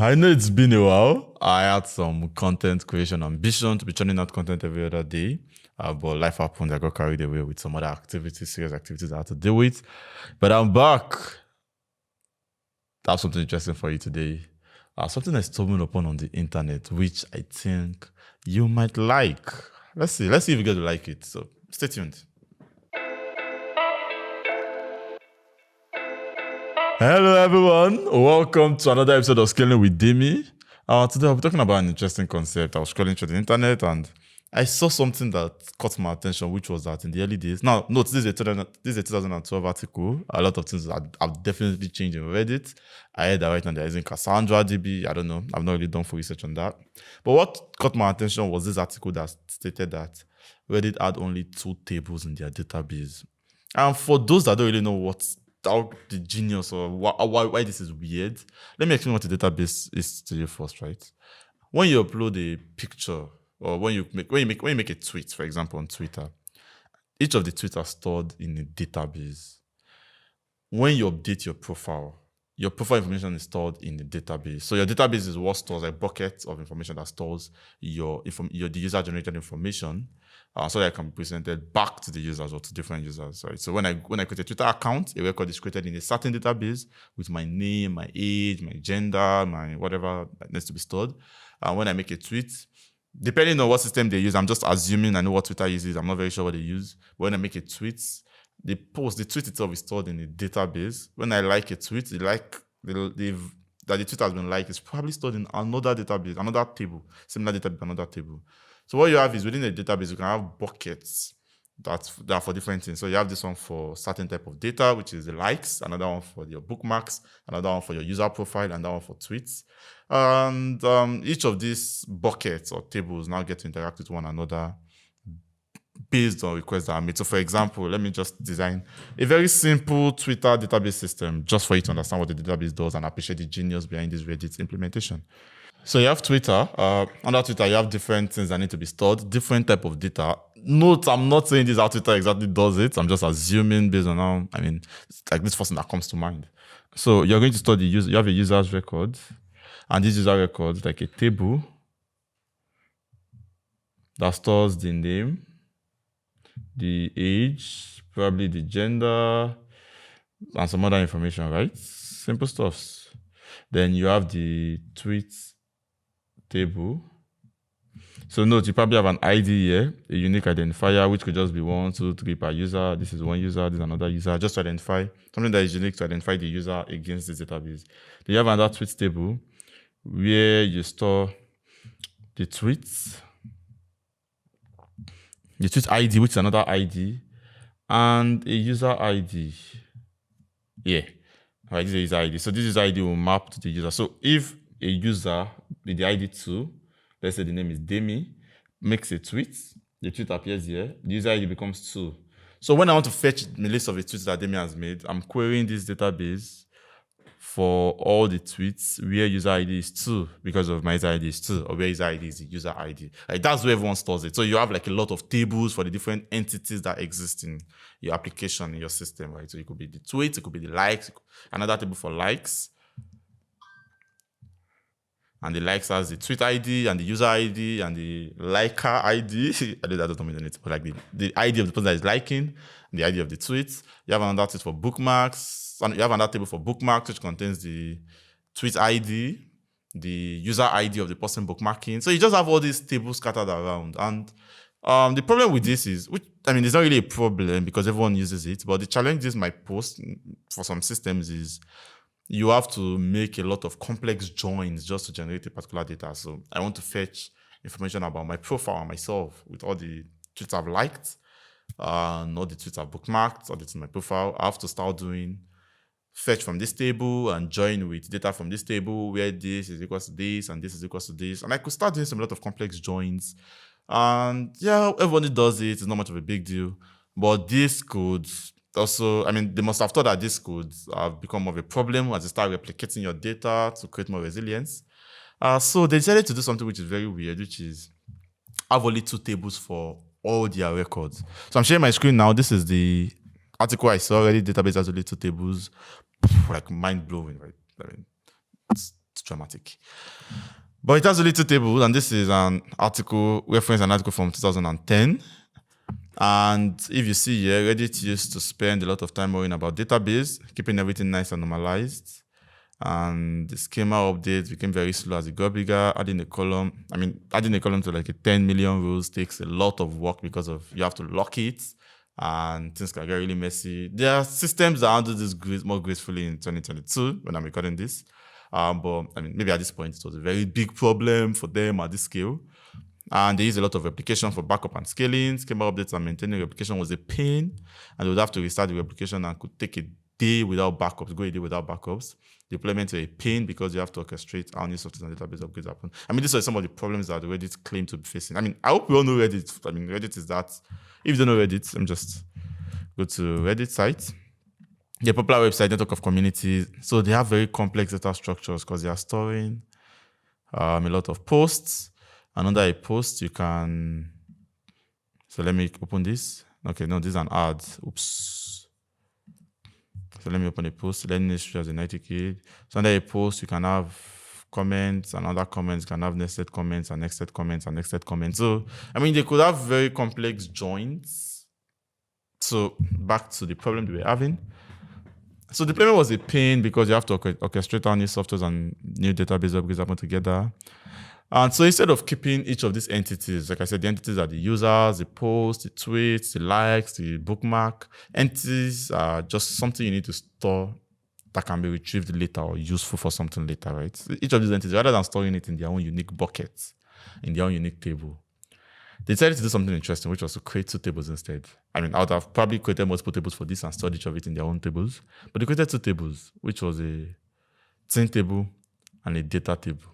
I know it's been a while. I had some content creation ambition to be churning out content every other day. But life happened. I got carried away with some other activities, serious activities I had to deal with. But I'm back. I have something interesting for you today. Something I stumbled upon on the internet, which I think you might like. Let's see. Let's see if you get to like it. So stay tuned. Hello, everyone. Welcome to another episode of Scaling with Demi. Today, I'll be talking about an interesting concept. I was scrolling through the internet and I saw something that caught my attention, which was that in the early days. Now, note, this is a 2012 article. A lot of things have definitely changed in Reddit. I heard that right now they're using Cassandra DB. I don't know. I've not really done full research on that. But what caught my attention was this article that stated that Reddit had only 2 tables in their database. And for those that don't really know how the genius or why this is weird, let me explain what the database is to you first, right? When you upload a picture or when you make a tweet, for example, on Twitter, each of the tweets are stored in a database. When you update your profile information is stored in the database. So your database is what stores a bucket of information that stores the user-generated information, so that it can be presented back to the users or to different users. Right? So when I create a Twitter account, a record is created in a certain database with my name, my age, my gender, my whatever that needs to be stored. When I make a tweet, depending on what system they use, I'm just assuming I know what Twitter uses. I'm not very sure what they use. But when I make a tweet, the tweet itself is stored in a database. When I like a tweet, that the tweet has been liked is probably stored in another database, another table, similar database, another table. So what you have is within a database, you can have buckets that are for different things. So you have this one for certain type of data, which is the likes, another one for your bookmarks, another one for your user profile, and another one for tweets. And each of these buckets or tables now get to interact with one another based on requests that are made. So for example, let me just design a very simple Twitter database system just for you to understand what the database does and appreciate the genius behind this Reddit implementation. So you have Twitter. Under Twitter, you have different things that need to be stored, different type of data. Note, I'm not saying this how Twitter exactly does it. I'm just assuming based on how, it's like this first thing that comes to mind. So you're going to store you have a user's record, and this user record is like a table that stores the name, the age, probably the gender, and some other information, right? Simple stuff. Then you have the tweets table. So note, you probably have an ID here, a unique identifier, which could just be 1, 2, 3 per user. This is one user, this is another user, just to identify something that is unique to identify the user against this database. Then you have another tweets table where you store the tweets, the tweet ID, which is another ID, and a user ID. Yeah, right, this is a user ID. So this user ID will map to the user. So if a user with the ID 2, let's say the name is Demi, makes a tweet, the tweet appears here, the user ID becomes 2. So when I want to fetch the list of the tweets that Demi has made, I'm querying this database for all the tweets where user ID is 2 because of my user ID is 2, or where user ID is the user ID. Like that's where everyone stores it. So you have like a lot of tables for the different entities that exist in your application, in your system, right? So it could be the tweets, it could be the likes, another table for likes. And the likes has the tweet ID and the user ID and the liker ID. I know that doesn't mean anything, but like the ID of the person that is liking, the ID of the tweets. You have another tweet for bookmarks. And you have another table for bookmarks, which contains the tweet ID, the user ID of the person bookmarking. So you just have all these tables scattered around. And the problem with this is, it's not really a problem because everyone uses it, but the challenge this might pose for some systems is you have to make a lot of complex joins just to generate a particular data. So I want to fetch information about my profile and myself with all the tweets I've liked, and all the tweets I've bookmarked, all the tweets in my profile. I have to start doing fetch from this table and join with data from this table where this is equal to this and this is equal to this. And I could start doing a lot of complex joins. And yeah, everybody does it. It's not much of a big deal. But this could also, they must have thought that this could have become more of a problem as they start replicating your data to create more resilience. So they decided to do something which is very weird, which is have only 2 tables for all their records. So I'm sharing my screen now. This is the article I saw already. Database has only 2 tables. Like mind blowing, right? It's dramatic. But it has only two tables, and this is an article, reference an article from 2010. And if you see here, Reddit used to spend a lot of time worrying about database, keeping everything nice and normalized. And the schema updates became very slow as it got bigger. Adding a column to like a 10 million rows takes a lot of work because of you have to lock it and things can get really messy. There are systems that handle this more gracefully in 2022 when I'm recording this. But I mean, maybe at this point it was a very big problem for them at this scale. And they use a lot of replication for backup and scaling. Schema updates and maintaining replication was a pain. And they would have to restart the replication and could take a day without backups, go a day without backups. Deployment is a pain because you have to orchestrate how new software and database upgrades happen. I mean, these are some of the problems that Reddit claim to be facing. I mean, I hope we all know Reddit. I mean, Reddit is that. If you don't know Reddit, let me just go to Reddit site. The popular website, network of communities. So they have very complex data structures because they are storing a lot of posts. And under a post, you can... So let me open this. Okay, no, this is an ad. Oops. So let me open a post. Learning history as a 90 kid. So under a post, you can have comments and other comments. You can have nested comments and nested comments and nested comments. So, I mean, they could have very complex joins. So back to the problem they were having. So deployment was a pain because you have to orchestrate all new softwares and new database upgrades happen together. And so instead of keeping each of these entities, like I said, the entities are the users, the posts, the tweets, the likes, the bookmark. Entities are just something you need to store that can be retrieved later or useful for something later, right? So each of these entities, rather than storing it in their own unique buckets, in their own unique table, they decided to do something interesting, which was to create two tables instead. I mean, I would have probably created multiple tables for this and stored each of it in their own tables. But they created two tables, which was a scene table and a data table.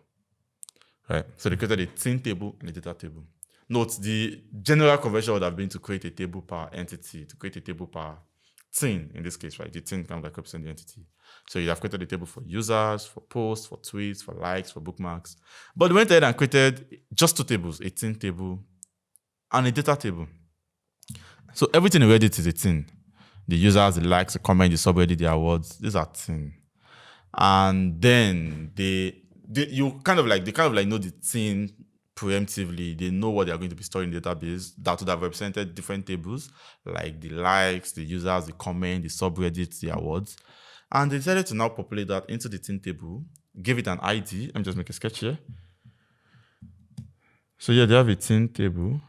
Right. So they created a scene table and a data table. Note, the general convention would have been to create a table per entity, to create a table per scene in this case, right? The scene kind of like represent the entity. So you have created a table for users, for posts, for tweets, for likes, for bookmarks. But they went ahead and created just two tables, a scene table and a data table. So everything in Reddit is a scene. The users, the likes, the comments, the subreddit, the awards, these are scene. And then they kind of like know the thing preemptively. They know what they are going to be storing in the database that would have represented different tables, like the likes, the users, the comment, the subreddits, the awards. And they decided to now populate that into the thing table, give it an ID. Let me just make a sketch here. So yeah, they have a thing table.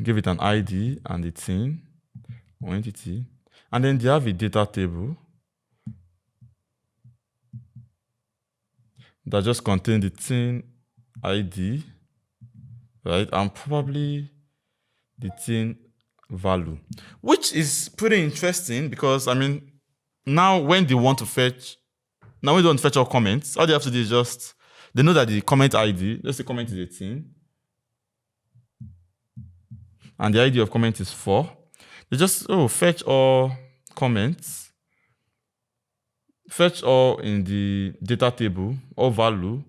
Give it an ID and the thing or entity. And then they have a data table that just contains the thing ID, right? And probably the thing value, which is pretty interesting because, I mean, now when they want to fetch all comments, all they have to do is just, they know that the comment ID, let's say comment is 18, and the ID of comment is 4. They just, fetch all comments, fetch all in the data table, all value,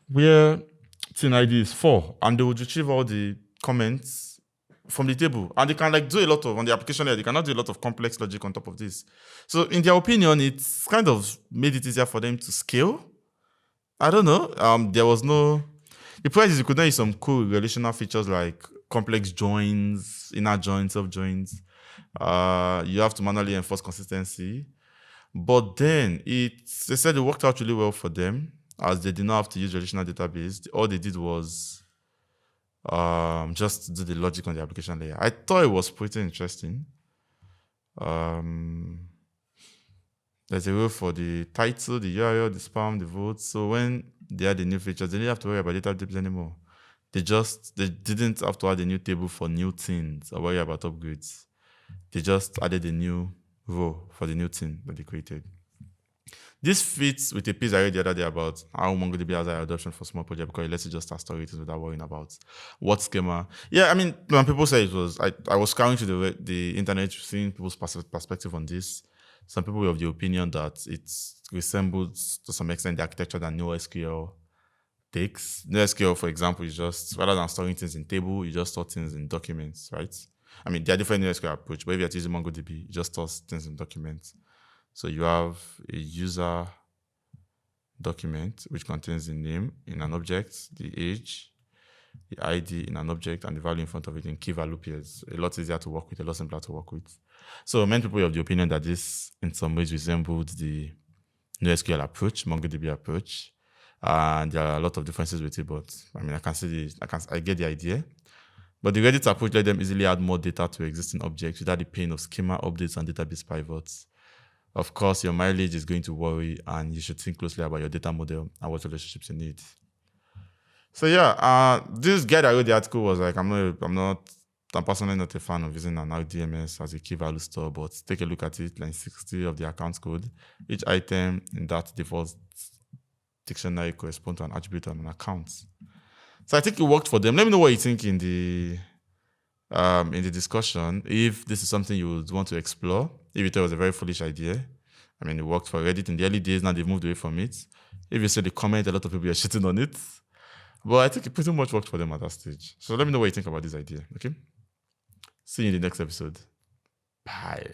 where thing ID is 4, and they would retrieve all the comments from the table. And they can do a lot of, on the application layer, they cannot do a lot of complex logic on top of this. So in their opinion, it's kind of made it easier for them to scale. I don't know. The price is you could now use some cool relational features like complex joins, inner joins, sub-joins. You have to manually enforce consistency. But then they said it worked out really well for them as they did not have to use relational database. All they did was just do the logic on the application layer. I thought it was pretty interesting. There's a role for the title, the URL, the spam, the vote. So when they add the new features, they didn't have to worry about databases anymore. They didn't have to add a new table for new things or worry about upgrades. They just added a new row for the new thing that they created. This fits with a piece I read the other day about how MongoDB has high adoption for small projects because it lets you just start storing it without worrying about what schema. Yeah, I mean, when people say it was, I was scouring through the internet, seeing people's perspective on this. Some people were of the opinion that it resembles to some extent the architecture that NoSQL takes. NoSQL, for example, is just, rather than storing things in table, you just store things in documents, right? I mean, there are different NoSQL approach, but if you're using MongoDB, you just stores things in documents. So you have a user document which contains the name in an object, the age, the ID in an object, and the value in front of it in key value pairs. A lot easier to work with, a lot simpler to work with. So many people are of the opinion that this in some ways resembled the NoSQL approach, MongoDB approach. And there are a lot of differences with it, but I mean, I get the idea. But the Redis approach let them easily add more data to existing objects without the pain of schema updates and database pivots. Of course, your mileage is going to worry, and you should think closely about your data model and what relationships you need. So yeah, this guy that wrote the article was like, I'm personally not a fan of using an RDMS as a key value store, but take a look at it, line 60 of the account code. Each item in that default dictionary corresponds to an attribute on an account. So I think it worked for them. Let me know what you think in the discussion. If this is something you would want to explore, if you thought it was a very foolish idea. I mean, it worked for Reddit in the early days. Now they've moved away from it. If you see the comment, a lot of people are shitting on it. But I think it pretty much worked for them at that stage. So let me know what you think about this idea. Okay? See you in the next episode. Bye.